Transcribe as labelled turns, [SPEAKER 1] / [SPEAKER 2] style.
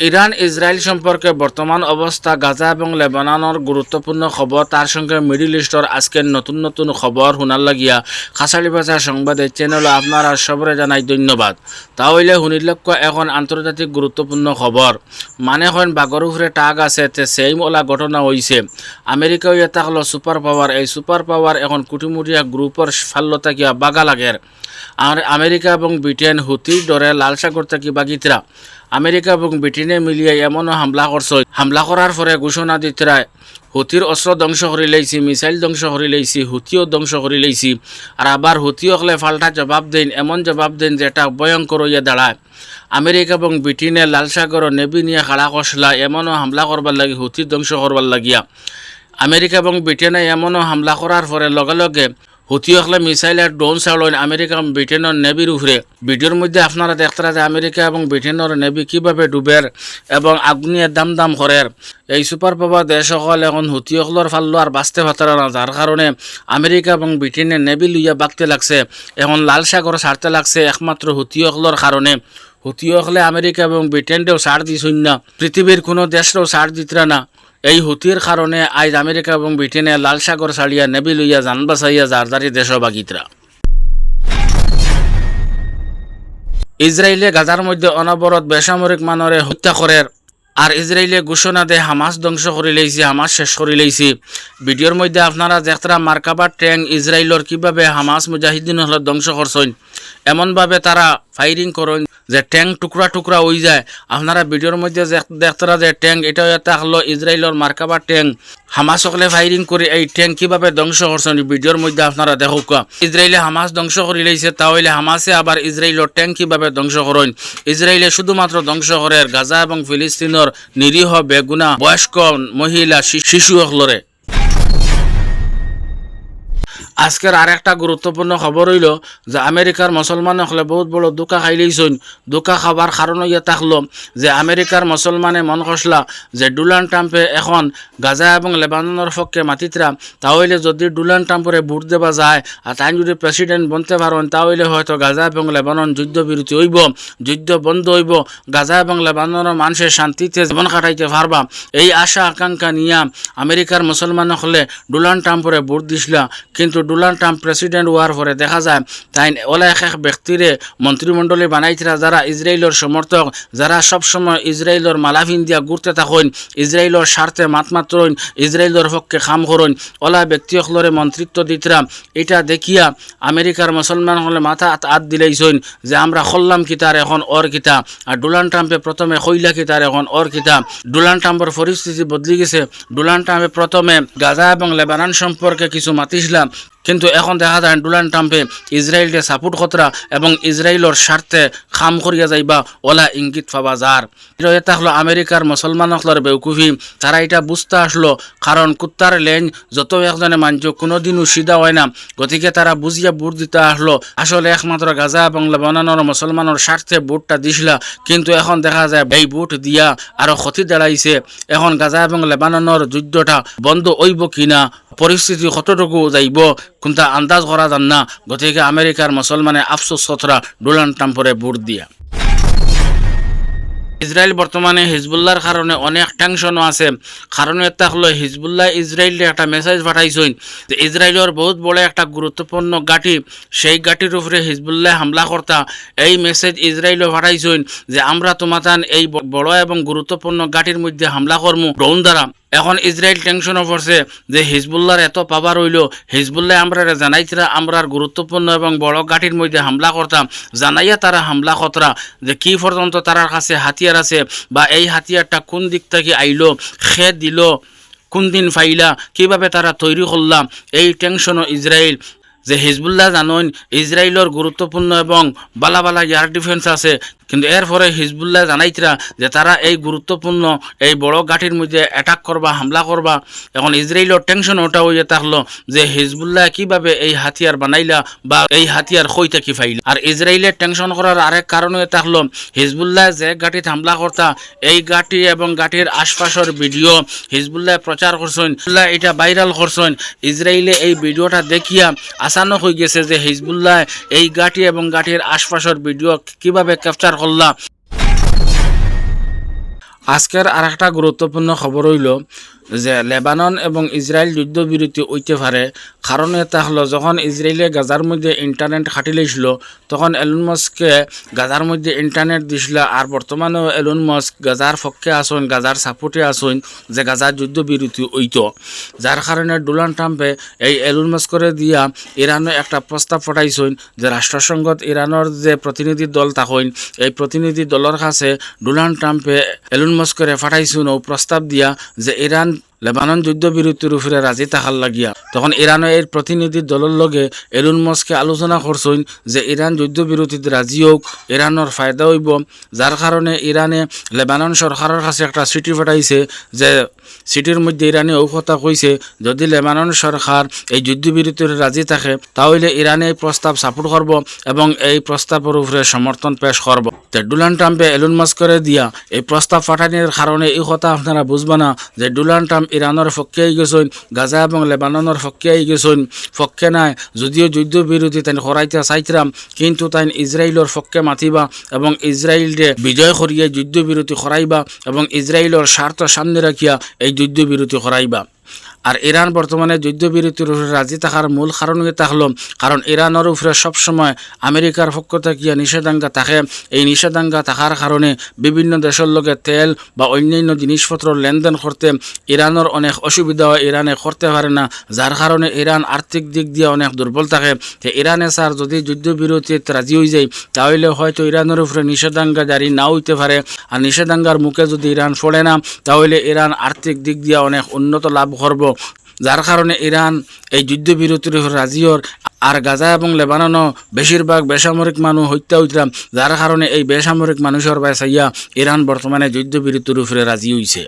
[SPEAKER 1] Iran Israel সম্পর্কে বর্তমান অবস্থা, গাজা এবং লেবাননের গুরুত্বপূর্ণ খবর, তার সঙ্গে মিডল ইস্টর আজকের নতুন নতুন খবর শোনার লাগিয়া খাসালি ভাষা সংবাদের চ্যানেল আপনারা সবরে জানাই ধন্যবাদ। তাহলে শুনিলক্ষ এখন আন্তর্জাতিক গুরুত্বপূর্ণ খবর। মানে হন বাগর উপরে টাগ আছে তে সেই ওলা ঘটনা হয়েছে। আমেরিকাও এটা হলো সুপার পাওয়ার। এই সুপার পাওয়ার এখন কুটিমুটিয়া গ্রুপের ফাল্লতা কিয়া বাগা লাগের। আর আমেরিকা এবং ব্রিটেন হুতির ডরে লাল সাগর থেকে বাগিতরা আমেরিকা এবং ব্রিটেনে মিলিয়ে এমনও হামলা করছে। হামলা করার পরে ঘোষণা দিতরা হুতির অস্ত্র ধ্বংস করে লাইছি, মিসাইল ধ্বংস করে লাইছি, হুতিও ধ্বংস করে লাইছি। আর আবার হুতিও হলে ফাল্টা জবাব দেন, এমন জবাব দেন যেটা ভয়ঙ্কর হইয়া দাঁড়ায়। আমেরিকা এবং ব্রিটেনে লাল সাগর নেভি নিয়ে খাড়া কষলা এমনও হামলা করবার লাগি, হুতি ধ্বংস করবার লাগিয়া আমেরিকা এবং ব্রিটেনে এমনও হামলা করার পরে লগে লগে হুতি হলে মিসাইল আর ড্রোন চালান আমেরিকা এবং ব্রিটেনের নেভির উপরে। ভিডিওর মধ্যে আপনারা দেখতারা যে আমেরিকা এবং ব্রিটেনের নেভি কীভাবে ডুবের এবং আগুনিয়ে দাম দাম করের। এই সুপার পাওয়ার দেশ সকল এখন হুতি হলর ফাল্লো আর বাঁচতে পারতারা না, যার কারণে আমেরিকা এবং ব্রিটেনের নেভি লইয়া বাগতে লাগছে। এখন লাল সাগর ছাড়তে লাগছে একমাত্র হুতি হলর কারণে। হুতি হলে আমেরিকা এবং ব্রিটেনটাও ছাড় দিছুন না, পৃথিবীর কোনো দেশটাও ছাড় দিতরা না। এই হুতির কারণে আজ আমেরিকা এবং ব্রিটেনে লাল সাগর ছাড়িয়া নেভি লইয়া যান বাঁচাইয়া জারদারি দেশবাগিতরা। ইসরায়েলে গাজার মধ্যে অনবরত বেসামরিক মানরে হত্যা করের। আর ইসরায়েলে ঘোষণা দেয় হামাস ধ্বংস করে লইছি, হামাস শেষ করে লইছি। ভিডিওর মধ্যে আপনারা দেখতরা মার্কাবার ট্যাঙ্ক ইসরায়েলের কিভাবে হামাস মুজাহিদিন হল ধ্বংস করছেন। এমনভাবে তারা ফায়ারিং করেন যে ট্যাঙ্ক টুকরা টুকরা হয়ে যায়। আপনারা ভিডিওর মধ্যে দেখতরা যে ট্যাঙ্ক এটাও এটা হলো ইসরায়েলের মার্কাবার ট্যাঙ্ক। হামাস সকলে ফায়ারিং করে এই ট্যাঙ্ক কিভাবে ধ্বংস করছেন ভিডিওর মধ্যে আপনারা দেখুক। ইসরায়েলে হামাস ধ্বংস করে লইছে, তাহলে হামাসে আবার ইসরায়েলের ট্যাঙ্ক কিভাবে ধ্বংস করেন। ইসরায়েলে শুধুমাত্র ধ্বংস করে গাজা এবং ফিলিস্তিনের নিরীহ বেগুনা বয়স্ক মহিলা শিশু সকলরে। আজকের আর একটা গুরুত্বপূর্ণ খবর হইল যে আমেরিকার মুসলমান হলে বহুত বড় দুঃখা খাইলেইছেন। দুঃখা খাবার কারণ ইয়ে থাকলো যে আমেরিকার মুসলমানে মন খসলা যে ডোনাল্ড ট্রাম্পে এখন গাজা এবং লেবাননের পক্ষে মাতিতরা। তাহলে যদি ডোনাল্ড ট্রাম্পরে ভোট দেওয়া যায় আর তাই যদি প্রেসিডেন্ট বনতে পারেন, তাহলে হয়তো গাজা এবং লেবানন যুদ্ধ বিরতি হইব, যুদ্ধ বন্ধ হইব, গাজা এবং লেবাননের মানুষের শান্তিতে জীবন কাটাইতে পারবা। এই আশা আকাঙ্ক্ষা নিয়ে আমেরিকার মুসলমান হলে ডোনাল্ড ট্রাম্পরে ভোট দিছিলা। কিন্তু ডোনাল্ড ট্রাম্প প্রেসিডেন্ট হওয়ার পরে দেখা যায় তাই ওলা এক এক ব্যক্তিরে মন্ত্রিমণ্ডলী বানাইছিলা যারা ইসরায়েলের সমর্থক, যারা সবসময় ইসরায়েলের মালাফিন দিয়া ঘুরতে থাকেন, ইসরায়েলের স্বার্থে মাতমাত্র ইসরায়েলের পক্ষে কাম করেন। ওলা ব্যক্তিসকলরে মন্ত্রিত্ব দিতরা। এটা দেখিয়া আমেরিকার মুসলমান হলে মাথা হাত দিলেইছেন যে আমরা খল্লাম কি তার এখন ওর কিতা। আর ডোনাল্ড ট্রাম্পে প্রথমে কইলা কি তার এখন ওর কিতা। ডোনাল্ড ট্রাম্পের পরিস্থিতি বদলি গেছে। ডোনাল্ড ট্রাম্পে প্রথমে গাজা এবং লেবানন সম্পর্কে কিছু মাতিছিলাম, কিন্তু এখন দেখা যায় ডোনাল্ড ট্রাম্পে ইসরায়েলকে সাপোর্ট কতরা এবং ইসরায়েলের স্বার্থে খাম করিয়া যাইবা ওলা ইঙ্গিত পাওয়া যার। এটা হলো আমেরিকার মুসলমান হলর বেউকুফি। তারা এটা বুঝতে আসলো কারণ কুত্তার লেন যত একজনে মানছ কোনোদিনও সিধা হয় না। গতিকে তারা বুঝিয়া ভোট দিতে আসলো। আসলে একমাত্র গাজা এবং লেবাননের মুসলমানের স্বার্থে ভোটটা দিছিলা, কিন্তু এখন দেখা যায় এই ভোট দিয়া আরো ক্ষতি দাঁড়াইছে। এখন গাজা এবং লেবাননের যুদ্ধটা বন্ধ হইব কিনা, পরিস্থিতি কতটুকু যাইব কোনটা আন্দাজ করা যান না। গতিকে আমেরিকার মুসলমানে আফসোস কতরা ডোনাল্ড ট্রাম্পরে ভোট দিয়া। ইসরায়েল বর্তমানে হিজবুল্লাহর কারণে অনেক টেনশনও আছে। কারণ এটা হলো হিজবুল্লাহ ইসরায়েলকে একটা মেসেজ পাঠাইছেন যে ইসরায়েলের বহুত বড় একটা গুরুত্বপূর্ণ ঘাঁটি, সেই ঘাঁটির উপরে হিজবুল্লাহ হামলা করতা। এই মেসেজ ইসরায়েলও পাঠাইছেন যে আমরা তোমাতান এই বড় এবং গুরুত্বপূর্ণ ঘাঁটির মধ্যে হামলা করবো ড্রোন দ্বারা। এখন ইসরায়েল টেনশনও পড়ছে যে হিজবুল্লাহর এত পাওয়ার হইল, হিজবুল্লাহ আমরা জানাইতরা আমরার গুরুত্বপূর্ণ এবং বড় ঘাঁটির মধ্যে হামলা করতাম। জানাইয়া তারা হামলা কতরা যে কি পর্যন্ত তার কাছে হাতিয়ার আছে বা এই হাতিয়ারটা কোন দিক থেকে আইলো, খে দিল, কোন দিন ফাইলা, কিভাবে তারা তৈরি করলাম। এই টেনশনও ইসরায়েল যে হিজবুল্লাহ জানেন ইসরায়েলের গুরুত্বপূর্ণ এবং বালা বালা এয়ার ডিফেন্স আছে, কিন্তু এরপরে হিজবুল্লাহ জানাইতরা যে তারা এই গুরুত্বপূর্ণ এই বড় ঘাঁটির মধ্যে অ্যাটাক করবা, হামলা করবা। এখন ইসরায়েলের টেনশন ওটা হয়ে থাকলো যে হিজবুল্লাহ কিভাবে এই হাতিয়ার বানাইলা বা এই হাতিয়ার কই থেকে ফাইলা। আর ইসরায়েলের টেনশন করার আরেক কারণ হয়ে থাকলো হিজবুল্লাহ যে ঘাঁটিত হামলা করতা এই ঘাঁটি এবং ঘাঁটির আশপাশের ভিডিও হিজবুল্লাহ প্রচার করছেন, এটা ভাইরাল করছেন। ইসরায়েলে এই ভিডিওটা দেখিয়া আচানক হয়ে গেছে যে হিজবুল্লাহ এই ঘাঁটি এবং ঘাঁটির আশপাশের ভিডিও কিভাবে ক্যাপচার করলা। আজকের আরেকটা গুরুত্বপূর্ণ খবর হইল যে লেবানন এবং ইসরায়েল যুদ্ধবিরতি হইতে পারে। কারণ এটা হলো যখন ইসরায়েলে গাজার মধ্যে ইন্টারনেট খাটি লইছিল তখন এলন মাস্ককে গাজার মধ্যে ইন্টারনেট দিছিল। আর বর্তমানেও এলন মাস্ক গাজার পক্ষে আসুন, গাজার সাপোর্টে আসুন যে গাজার যুদ্ধবিরতি হইত। যার কারণে ডোনাল্ড ট্রাম্পে এই এলন মাস্করে দিয়া ইরানে একটা প্রস্তাব পাঠাইছেন যে রাষ্ট্রসংঘত ইরানের যে প্রতিনিধি দল থাকেন এই প্রতিনিধি দলের কাছে ডোনাল্ড ট্রাম্পে এলন মাস্করে পাঠাইছেন ও প্রস্তাব দিয়া যে ইরান লেবানন যুদ্ধবিরতির উপরে রাজি থাকার লাগিয়া। তখন ইরানের এর প্রতিনিধি দলের লগে এলন মাস্কে আলোচনা করছেন যে ইরান যুদ্ধবিরতিতে রাজি হোক, ইরানের ফায়দা হইব। যার কারণে ইরানে লেবানন সরকারের কাছে একটা চিঠি পাঠাইছে যে চিঠির মধ্যে ইরানে ও কথা কইছে যদি লেবানন সরকার এই যুদ্ধবিরতির রাজি থাকে তাহলে ইরানে এই প্রস্তাব সাপোর্ট করব এবং এই প্রস্তাবের উপরে সমর্থন পেশ করব। তো ডোনাল্ড ট্রাম্পে এলন মাস্করে দিয়া এই প্রস্তাব পাঠানোর কারণে এই কথা আপনারা বুঝবা না যে ডোনাল্ড ট্রাম্প ইরানের পক্ষে গেছেন, গাজা এবং লেবাননের পক্ষে গেছেন। পক্ষে নাই যদিও যুদ্ধবিরতি তাই করাইতে চাইতাম, কিন্তু তাই ইসরায়েলের পক্ষে মাতিবা এবং ইসরায়েলকে বিজয় করিয়ে যুদ্ধবিরতি করাইবা এবং ইসরায়েলের স্বার্থ সামনে রাখিয়া এই যুদ্ধবিরতি করাইবা। আর ইরান বর্তমানে যুদ্ধবিরতির উপরে রাজি থাকার মূল কারণ এটা হলো কারণ ইরানের উপরে সবসময় আমেরিকার পক্ষ থেকে নিষেধাজ্ঞা থাকে। এই নিষেধাজ্ঞা থাকার কারণে বিভিন্ন দেশের লগে তেল বা অন্যান্য জিনিসপত্র লেনদেন করতে ইরানের অনেক অসুবিধা হয়, ইরানে করতে পারে না। যার কারণে ইরান আর্থিক দিক দিয়ে অনেক দুর্বল থাকে। তো ইরানে স্যার যদি যুদ্ধবিরতিতে রাজি হয়ে যায় তাহলে হয়তো ইরানের উপরে নিষেধাজ্ঞা জারি না হইতে পারে। আর নিষেধাজ্ঞার মুখে যদি ইরান পড়ে না তাহলে ইরান আর্থিক দিক দিয়ে অনেক উন্নত লাভ করব। যার কারণে ইরান এই যুদ্ধবিরতির রাজিওর। আর গাজা এবং লেবাননও বেশিরভাগ বেসামরিক মানুষ হত্যা হইতাম। যার কারণে এই বেসামরিক মানুষের বাসাইয়া ইরান বর্তমানে যুদ্ধবিরতির উপরে রাজি হইছে।